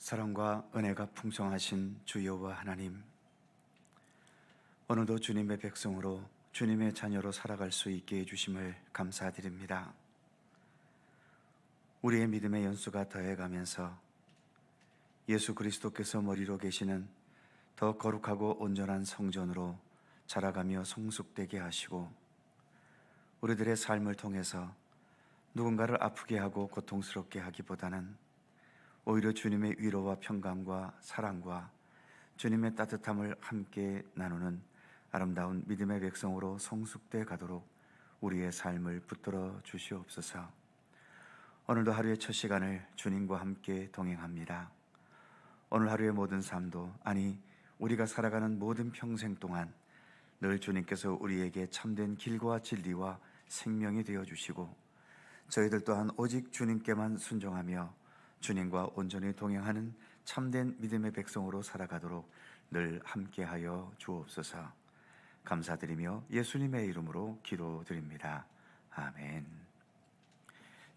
사랑과 은혜가 풍성하신 주 여호와 하나님, 오늘도 주님의 백성으로 주님의 자녀로 살아갈 수 있게 해주심을 감사드립니다. 우리의 믿음의 연수가 더해가면서 예수 그리스도께서 머리로 계시는 더 거룩하고 온전한 성전으로 자라가며 성숙되게 하시고, 우리들의 삶을 통해서 누군가를 아프게 하고 고통스럽게 하기보다는 오히려 주님의 위로와 평강과 사랑과 주님의 따뜻함을 함께 나누는 아름다운 믿음의 백성으로 성숙돼 가도록 우리의 삶을 붙들어 주시옵소서. 오늘도 하루의 첫 시간을 주님과 함께 동행합니다. 오늘 하루의 모든 삶도, 아니 우리가 살아가는 모든 평생 동안 늘 주님께서 우리에게 참된 길과 진리와 생명이 되어주시고, 저희들 또한 오직 주님께만 순종하며 주님과 온전히 동행하는 참된 믿음의 백성으로 살아가도록 늘 함께하여 주옵소서. 감사드리며 예수님의 이름으로 기도드립니다. 아멘.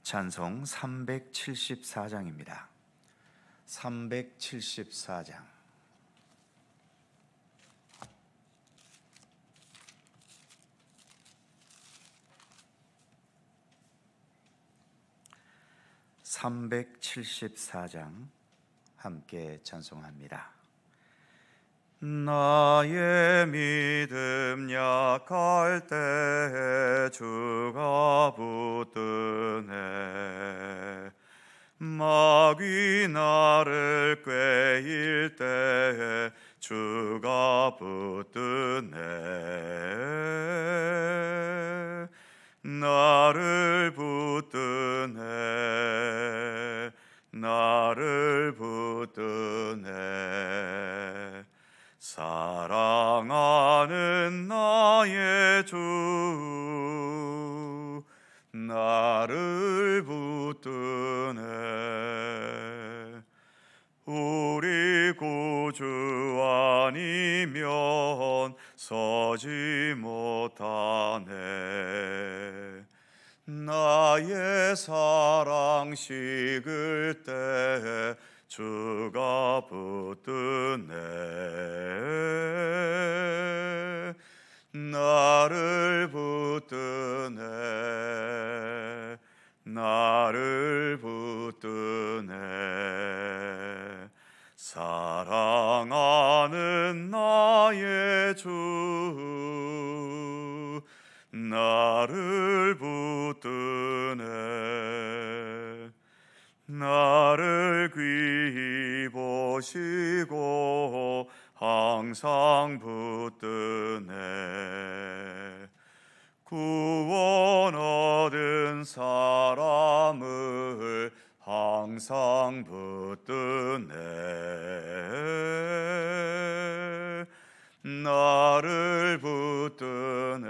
찬송 374장입니다. 374장. (374장) 함께 찬송합니다. 나의 믿음 약할 때 주가 붙드네, 마귀 나를 꾀일 때 주가 붙드네, 나를 붙드네, 나를 붙드네. 사랑하는 나의 주 나를 붙드네, 우리 구주 아니면 서지 못하네, 나의 사랑 식을 때 주가 붙드네, 나를 붙드네, 나를 붙드네. 사랑하는 나의 주 나를 붙드네, 나를 귀히 보시고 항상 붙드네, 구원 얻은 사람을 항상 붙드네, 나를 붙드네,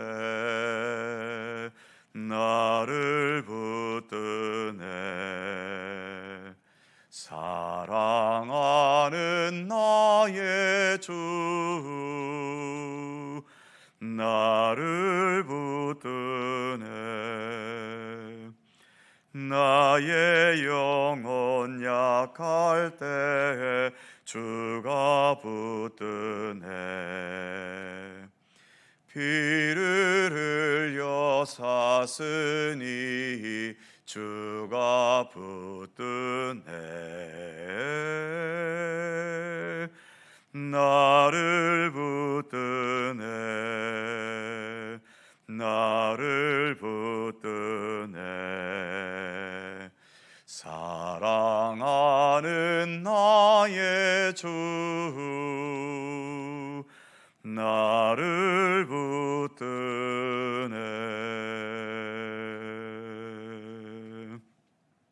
나를 붙드네. 사랑하는 나의 주 나를 붙드네, 나의 영혼 약할 때 주가 붙드네, 피를 흘려 샀으니 주가 붙드네, 나를 붙드네, 나를 붙드네. 사랑하는 나의 주 나를 붙드네.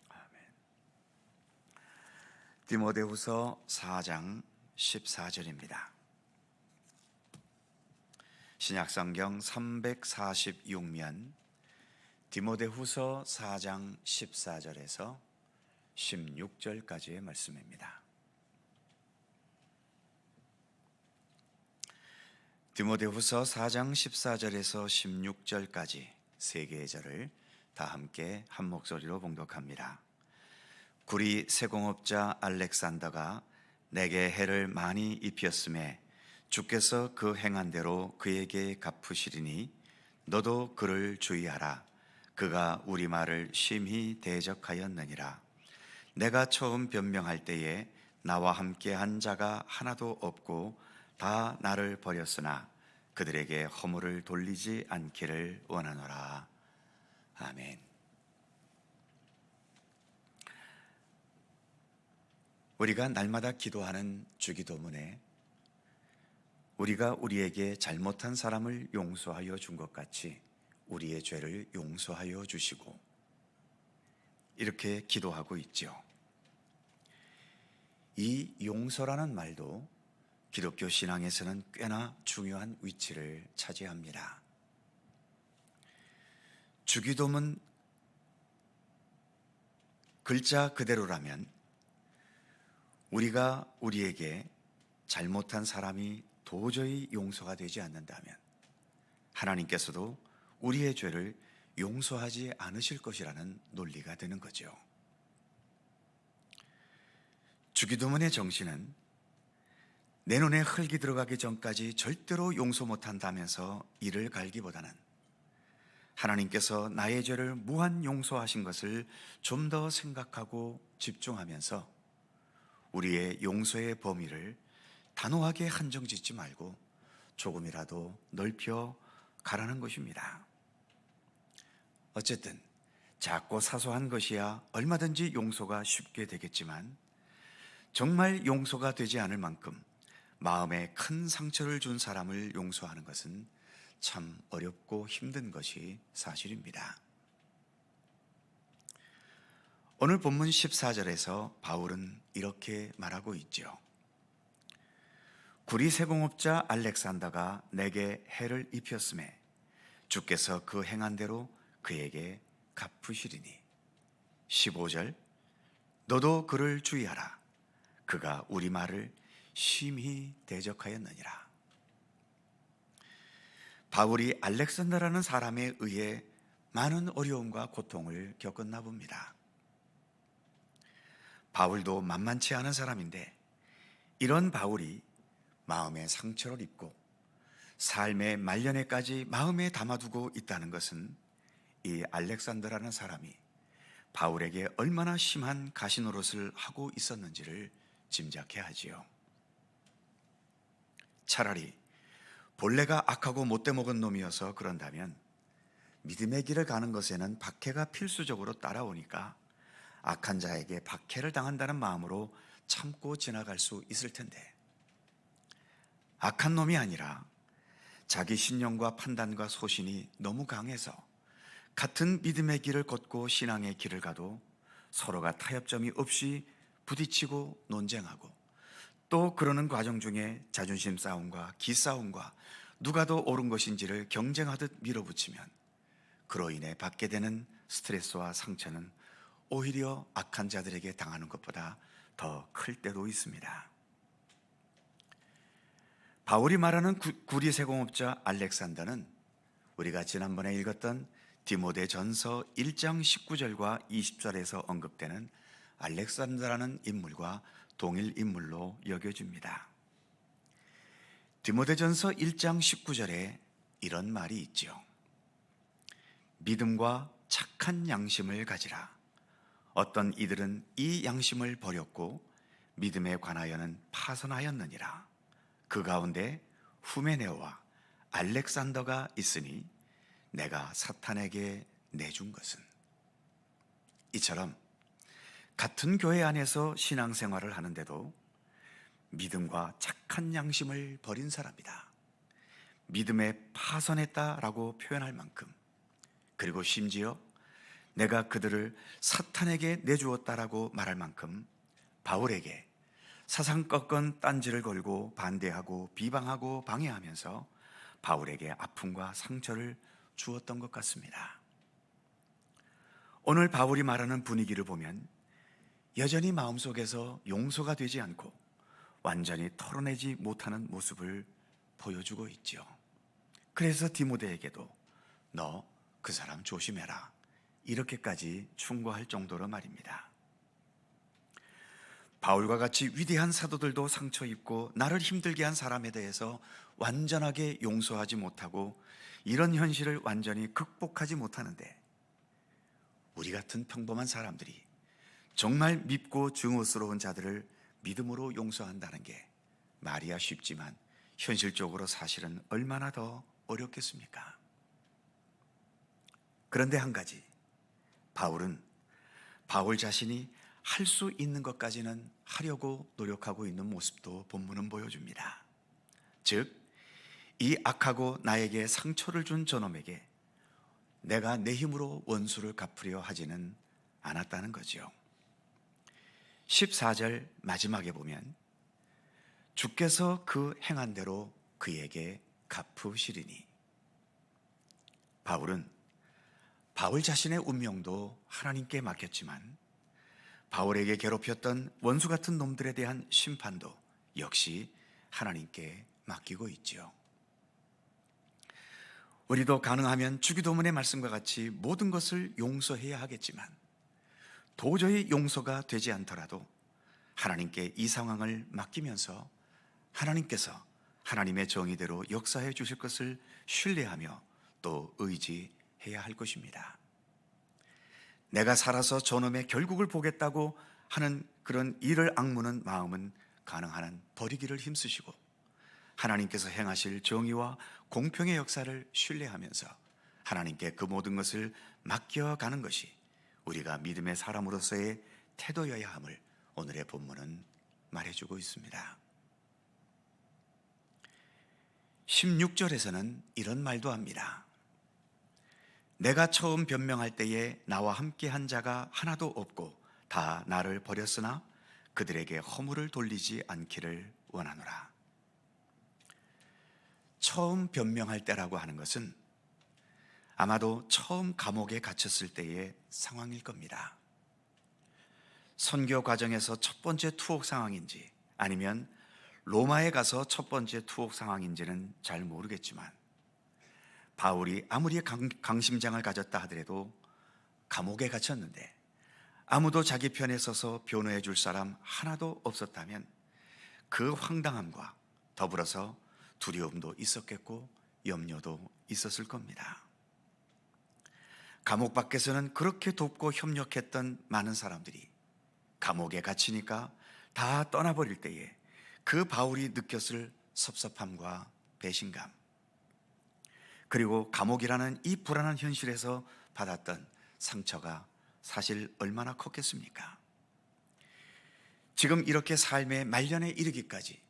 아멘. 디모데후서 4장 14절입니다. 신약성경 346면 디모데후서 4장 14절에서 16절까지의 말씀입니다. 디모데후서 4장 14절에서 16절까지 세 개의 절을 다 함께 한 목소리로 봉독합니다. 구리 세공업자 알렉산더가 내게 해를 많이 입혔음에 주께서 그 행한 대로 그에게 갚으시리니 너도 그를 주의하라. 그가 우리 말을 심히 대적하였느니라. 내가 처음 변명할 때에 나와 함께 한 자가 하나도 없고 다 나를 버렸으나 그들에게 허물을 돌리지 않기를 원하노라. 아멘. 우리가 날마다 기도하는 주기도문에 우리가 우리에게 잘못한 사람을 용서하여 준 것 같이 우리의 죄를 용서하여 주시고 이렇게 기도하고 있죠. 이 용서라는 말도 기독교 신앙에서는 꽤나 중요한 위치를 차지합니다. 주기도문 글자 그대로라면 우리가 우리에게 잘못한 사람이 도저히 용서가 되지 않는다면 하나님께서도 우리의 죄를 용서하지 않으실 것이라는 논리가 되는 거죠. 주기도문의 정신은 내 눈에 흙이 들어가기 전까지 절대로 용서 못한다면서 이를 갈기보다는 하나님께서 나의 죄를 무한 용서하신 것을 좀 더 생각하고 집중하면서 우리의 용서의 범위를 단호하게 한정짓지 말고 조금이라도 넓혀 가라는 것입니다. 어쨌든 작고 사소한 것이야 얼마든지 용서가 쉽게 되겠지만 정말 용서가 되지 않을 만큼 마음에 큰 상처를 준 사람을 용서하는 것은 참 어렵고 힘든 것이 사실입니다. 오늘 본문 14절에서 바울은 이렇게 말하고 있죠. 구리 세공업자 알렉산더가 내게 해를 입혔음에 주께서 그 행한 대로 그에게 갚으시리니 15절 너도 그를 주의하라. 그가 우리 말을 심히 대적하였느니라. 바울이 알렉산더라는 사람에 의해 많은 어려움과 고통을 겪었나 봅니다. 바울도 만만치 않은 사람인데 이런 바울이 마음에 상처를 입고 삶의 말년에까지 마음에 담아두고 있다는 것은 이 알렉산더라는 사람이 바울에게 얼마나 심한 가시노릇을 하고 있었는지를 짐작해 하지요. 차라리 본래가 악하고 못돼 먹은 놈이어서 그런다면 믿음의 길을 가는 것에는 박해가 필수적으로 따라오니까 악한 자에게 박해를 당한다는 마음으로 참고 지나갈 수 있을 텐데 악한 놈이 아니라 자기 신념과 판단과 소신이 너무 강해서 같은 믿음의 길을 걷고 신앙의 길을 가도 서로가 타협점이 없이 부딪히고 논쟁하고 또 그러는 과정 중에 자존심 싸움과 기싸움과 누가 더 옳은 것인지를 경쟁하듯 밀어붙이면 그로 인해 받게 되는 스트레스와 상처는 오히려 악한 자들에게 당하는 것보다 더 클 때도 있습니다. 바울이 말하는 구리 세공업자 알렉산더는 우리가 지난번에 읽었던 디모데전서 1장 19절과 20절에서 언급되는 알렉산더라는 인물과 동일 인물로 여겨집니다. 디모데전서 1장 19절에 이런 말이 있죠. 믿음과 착한 양심을 가지라. 어떤 이들은 이 양심을 버렸고 믿음에 관하여는 파선하였느니라. 그 가운데 후메네오와 알렉산더가 있으니 내가 사탄에게 내준 것은 이처럼 같은 교회 안에서 신앙생활을 하는데도 믿음과 착한 양심을 버린 사람이다. 믿음에 파선했다라고 표현할 만큼 그리고 심지어 내가 그들을 사탄에게 내주었다라고 말할 만큼 바울에게 사상꺾은 딴지를 걸고 반대하고 비방하고 방해하면서 바울에게 아픔과 상처를 주었던 것 같습니다. 오늘 바울이 말하는 분위기를 보면 여전히 마음속에서 용서가 되지 않고 완전히 털어내지 못하는 모습을 보여주고 있죠. 그래서 디모데에게도 너 그 사람 조심해라 이렇게까지 충고할 정도로 말입니다. 바울과 같이 위대한 사도들도 상처 입고 나를 힘들게 한 사람에 대해서 완전하게 용서하지 못하고 이런 현실을 완전히 극복하지 못하는데, 우리 같은 평범한 사람들이 정말 밉고 증오스러운 자들을 믿음으로 용서한다는 게 말이야 쉽지만 현실적으로 사실은 얼마나 더 어렵겠습니까? 그런데 한 가지, 바울 자신이 할 수 있는 것까지는 하려고 노력하고 있는 모습도 본문은 보여줍니다. 즉, 이 악하고 나에게 상처를 준 저놈에게 내가 내 힘으로 원수를 갚으려 하지는 않았다는 거죠. 14절 마지막에 보면 주께서 그 행한 대로 그에게 갚으시리니. 바울 자신의 운명도 하나님께 맡겼지만 바울에게 괴롭혔던 원수 같은 놈들에 대한 심판도 역시 하나님께 맡기고 있지요. 우리도 가능하면 주기도문의 말씀과 같이 모든 것을 용서해야 하겠지만 도저히 용서가 되지 않더라도 하나님께 이 상황을 맡기면서 하나님께서 하나님의 정의대로 역사해 주실 것을 신뢰하며 또 의지해야 할 것입니다. 내가 살아서 저놈의 결국을 보겠다고 하는 그런 이를 악무는 마음은 가능한 한 버리기를 힘쓰시고 하나님께서 행하실 정의와 공평의 역사를 신뢰하면서 하나님께 그 모든 것을 맡겨가는 것이 우리가 믿음의 사람으로서의 태도여야 함을 오늘의 본문은 말해주고 있습니다. 16절에서는 이런 말도 합니다. 내가 처음 변명할 때에 나와 함께 한 자가 하나도 없고 다 나를 버렸으나 그들에게 허물을 돌리지 않기를 원하노라. 처음 변명할 때라고 하는 것은 아마도 처음 감옥에 갇혔을 때의 상황일 겁니다. 선교 과정에서 첫 번째 투옥 상황인지 아니면 로마에 가서 첫 번째 투옥 상황인지는 잘 모르겠지만 바울이 아무리 강심장을 가졌다 하더라도 감옥에 갇혔는데 아무도 자기 편에 서서 변호해 줄 사람 하나도 없었다면 그 황당함과 더불어서 두려움도 있었겠고 염려도 있었을 겁니다. 감옥 밖에서는 그렇게 돕고 협력했던 많은 사람들이 감옥에 갇히니까 다 떠나버릴 때에 그 바울이 느꼈을 섭섭함과 배신감, 그리고 감옥이라는 이 불안한 현실에서 받았던 상처가 사실 얼마나 컸겠습니까? 지금 이렇게 삶의 말년에 이르기까지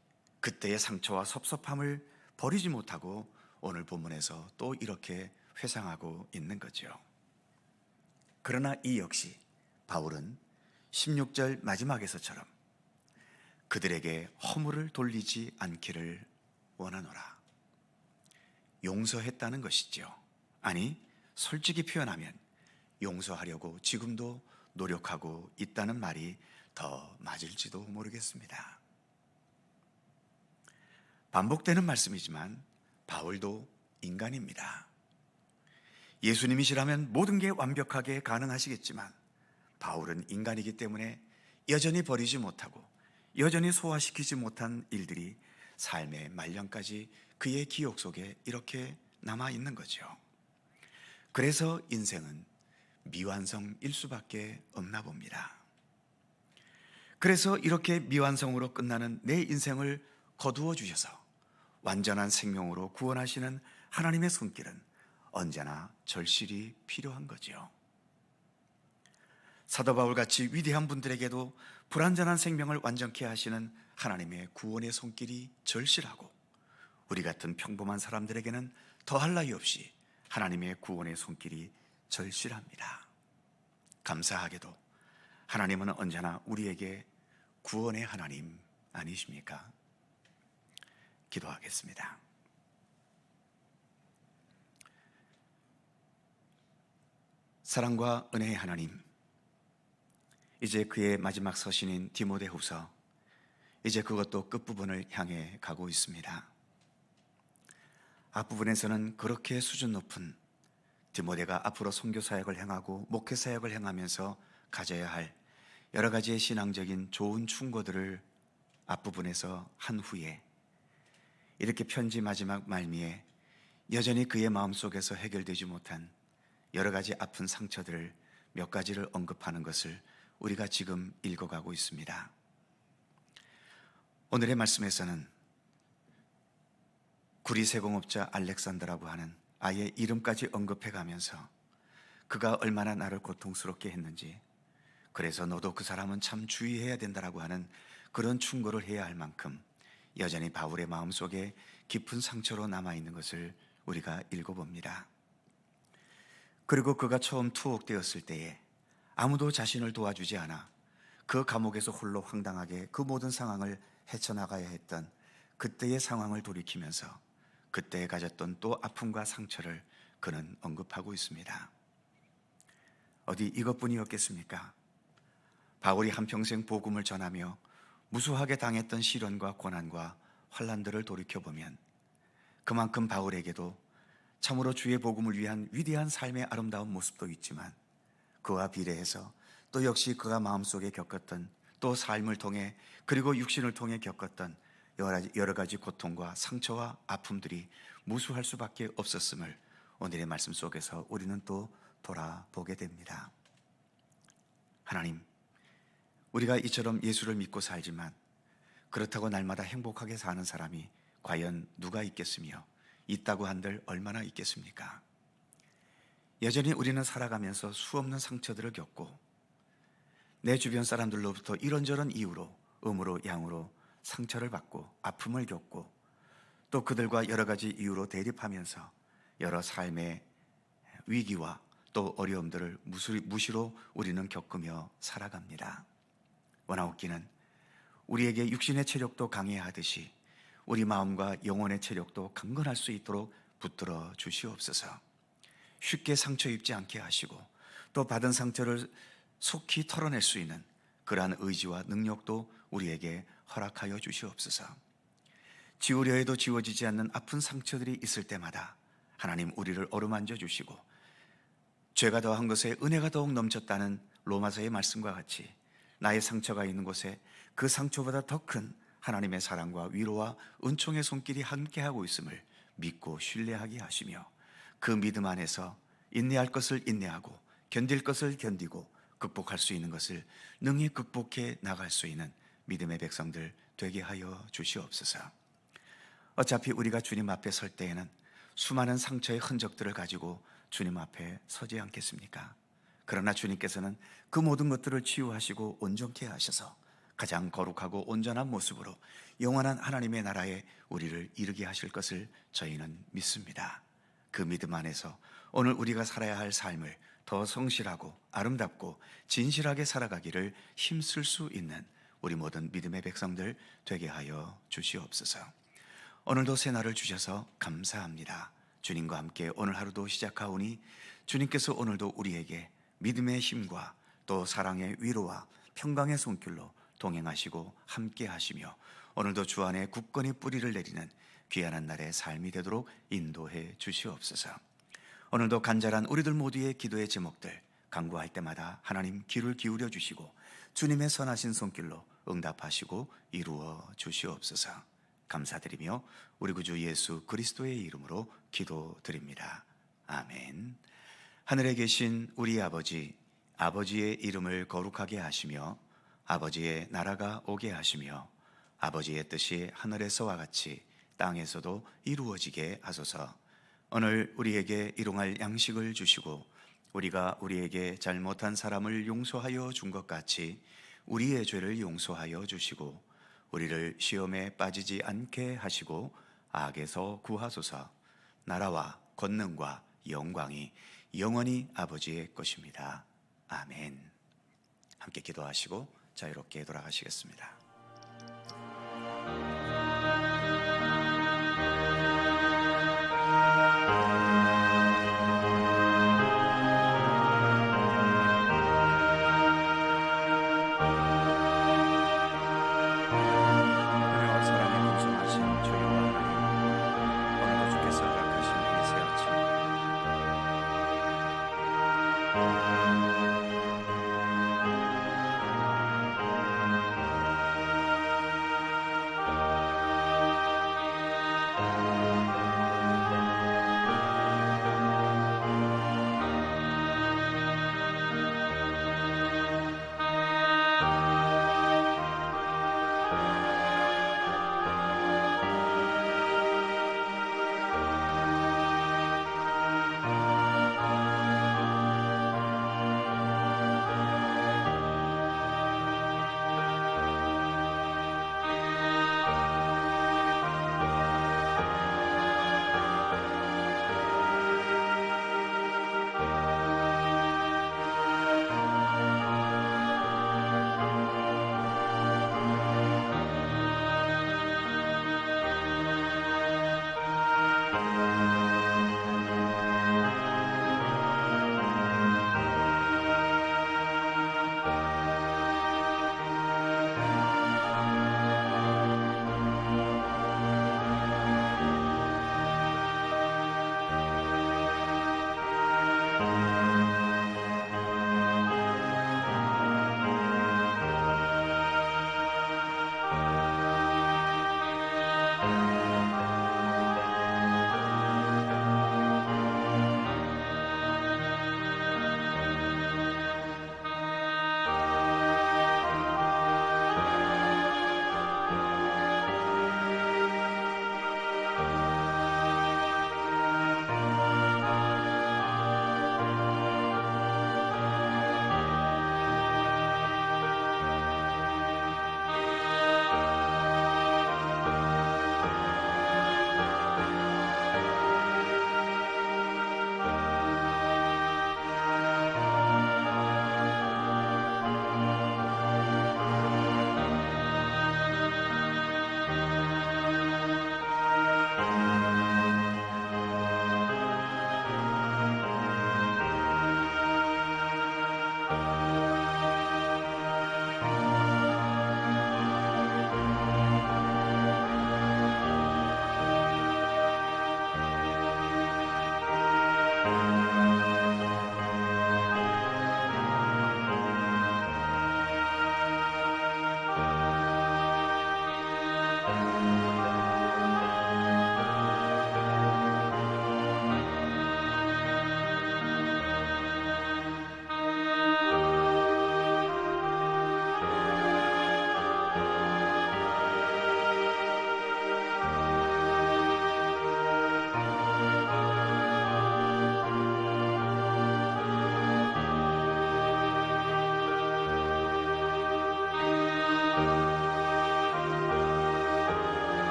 그때의 상처와 섭섭함을 버리지 못하고 오늘 본문에서 또 이렇게 회상하고 있는 거죠. 그러나 이 역시 바울은 16절 마지막에서처럼 그들에게 허물을 돌리지 않기를 원하노라. 용서했다는 것이죠. 아니, 솔직히 표현하면 용서하려고 지금도 노력하고 있다는 말이 더 맞을지도 모르겠습니다. 반복되는 말씀이지만 바울도 인간입니다. 예수님이시라면 모든 게 완벽하게 가능하시겠지만 바울은 인간이기 때문에 여전히 버리지 못하고 여전히 소화시키지 못한 일들이 삶의 말년까지 그의 기억 속에 이렇게 남아있는 거죠. 그래서 인생은 미완성일 수밖에 없나 봅니다. 그래서 이렇게 미완성으로 끝나는 내 인생을 거두어 주셔서 완전한 생명으로 구원하시는 하나님의 손길은 언제나 절실히 필요한 거죠. 사도 바울같이 위대한 분들에게도 불완전한 생명을 완전케 하시는 하나님의 구원의 손길이 절실하고 우리 같은 평범한 사람들에게는 더할 나위 없이 하나님의 구원의 손길이 절실합니다. 감사하게도 하나님은 언제나 우리에게 구원의 하나님 아니십니까? 기도하겠습니다. 사랑과 은혜의 하나님, 이제 그의 마지막 서신인 디모데후서, 이제 그것도 끝부분을 향해 가고 있습니다. 앞부분에서는 그렇게 수준 높은 디모데가 앞으로 선교 사역을 행하고 목회 사역을 행하면서 가져야 할 여러 가지의 신앙적인 좋은 충고들을 앞부분에서 한 후에 이렇게 편지 마지막 말미에 여전히 그의 마음속에서 해결되지 못한 여러 가지 아픈 상처들을 몇 가지를 언급하는 것을 우리가 지금 읽어가고 있습니다. 오늘의 말씀에서는 구리세공업자 알렉산더라고 하는 아예 이름까지 언급해가면서 그가 얼마나 나를 고통스럽게 했는지, 그래서 너도 그 사람은 참 주의해야 된다라고 하는 그런 충고를 해야 할 만큼 여전히 바울의 마음속에 깊은 상처로 남아있는 것을 우리가 읽어봅니다. 그리고 그가 처음 투옥되었을 때에 아무도 자신을 도와주지 않아 그 감옥에서 홀로 황당하게 그 모든 상황을 헤쳐나가야 했던 그때의 상황을 돌이키면서 그때 가졌던 또 아픔과 상처를 그는 언급하고 있습니다. 어디 이것뿐이었겠습니까? 바울이 한평생 복음을 전하며 무수하게 당했던 시련과 고난과 환난들을 돌이켜보면 그만큼 바울에게도 참으로 주의 복음을 위한 위대한 삶의 아름다운 모습도 있지만 그와 비례해서 또 역시 그가 마음속에 겪었던 또 삶을 통해 그리고 육신을 통해 겪었던 여러 가지 고통과 상처와 아픔들이 무수할 수밖에 없었음을 오늘의 말씀 속에서 우리는 또 돌아보게 됩니다. 하나님, 우리가 이처럼 예수를 믿고 살지만 그렇다고 날마다 행복하게 사는 사람이 과연 누가 있겠으며 있다고 한들 얼마나 있겠습니까? 여전히 우리는 살아가면서 수없는 상처들을 겪고 내 주변 사람들로부터 이런저런 이유로 음으로 양으로 상처를 받고 아픔을 겪고 또 그들과 여러 가지 이유로 대립하면서 여러 삶의 위기와 또 어려움들을 무시로 우리는 겪으며 살아갑니다. 원하옵기는 우리에게 육신의 체력도 강해야 하듯이 우리 마음과 영혼의 체력도 강건할 수 있도록 붙들어 주시옵소서. 쉽게 상처 입지 않게 하시고 또 받은 상처를 속히 털어낼 수 있는 그러한 의지와 능력도 우리에게 허락하여 주시옵소서. 지우려 해도 지워지지 않는 아픈 상처들이 있을 때마다 하나님 우리를 어루만져 주시고 죄가 더한 것에 은혜가 더욱 넘쳤다는 로마서의 말씀과 같이 나의 상처가 있는 곳에 그 상처보다 더 큰 하나님의 사랑과 위로와 은총의 손길이 함께하고 있음을 믿고 신뢰하게 하시며 그 믿음 안에서 인내할 것을 인내하고 견딜 것을 견디고 극복할 수 있는 것을 능히 극복해 나갈 수 있는 믿음의 백성들 되게 하여 주시옵소서. 어차피 우리가 주님 앞에 설 때에는 수많은 상처의 흔적들을 가지고 주님 앞에 서지 않겠습니까? 그러나 주님께서는 그 모든 것들을 치유하시고 온전케 하셔서 가장 거룩하고 온전한 모습으로 영원한 하나님의 나라에 우리를 이르게 하실 것을 저희는 믿습니다. 그 믿음 안에서 오늘 우리가 살아야 할 삶을 더 성실하고 아름답고 진실하게 살아가기를 힘쓸 수 있는 우리 모든 믿음의 백성들 되게 하여 주시옵소서. 오늘도 새 날을 주셔서 감사합니다. 주님과 함께 오늘 하루도 시작하오니 주님께서 오늘도 우리에게 믿음의 힘과 또 사랑의 위로와 평강의 손길로 동행하시고 함께 하시며 오늘도 주 안에 굳건히 뿌리를 내리는 귀한 날의 삶이 되도록 인도해 주시옵소서. 오늘도 간절한 우리들 모두의 기도의 제목들 간구할 때마다 하나님 귀를 기울여 주시고 주님의 선하신 손길로 응답하시고 이루어 주시옵소서. 감사드리며 우리 구주 예수 그리스도의 이름으로 기도드립니다. 아멘. 하늘에 계신 우리 아버지, 아버지의 이름을 거룩하게 하시며 아버지의 나라가 오게 하시며 아버지의 뜻이 하늘에서와 같이 땅에서도 이루어지게 하소서. 오늘 우리에게 일용할 양식을 주시고 우리가 우리에게 잘못한 사람을 용서하여 준 것 같이 우리의 죄를 용서하여 주시고 우리를 시험에 빠지지 않게 하시고 악에서 구하소서. 나라와 권능과 영광이 영원히 아버지의 것입니다. 아멘. 함께 기도하시고 자유롭게 돌아가시겠습니다.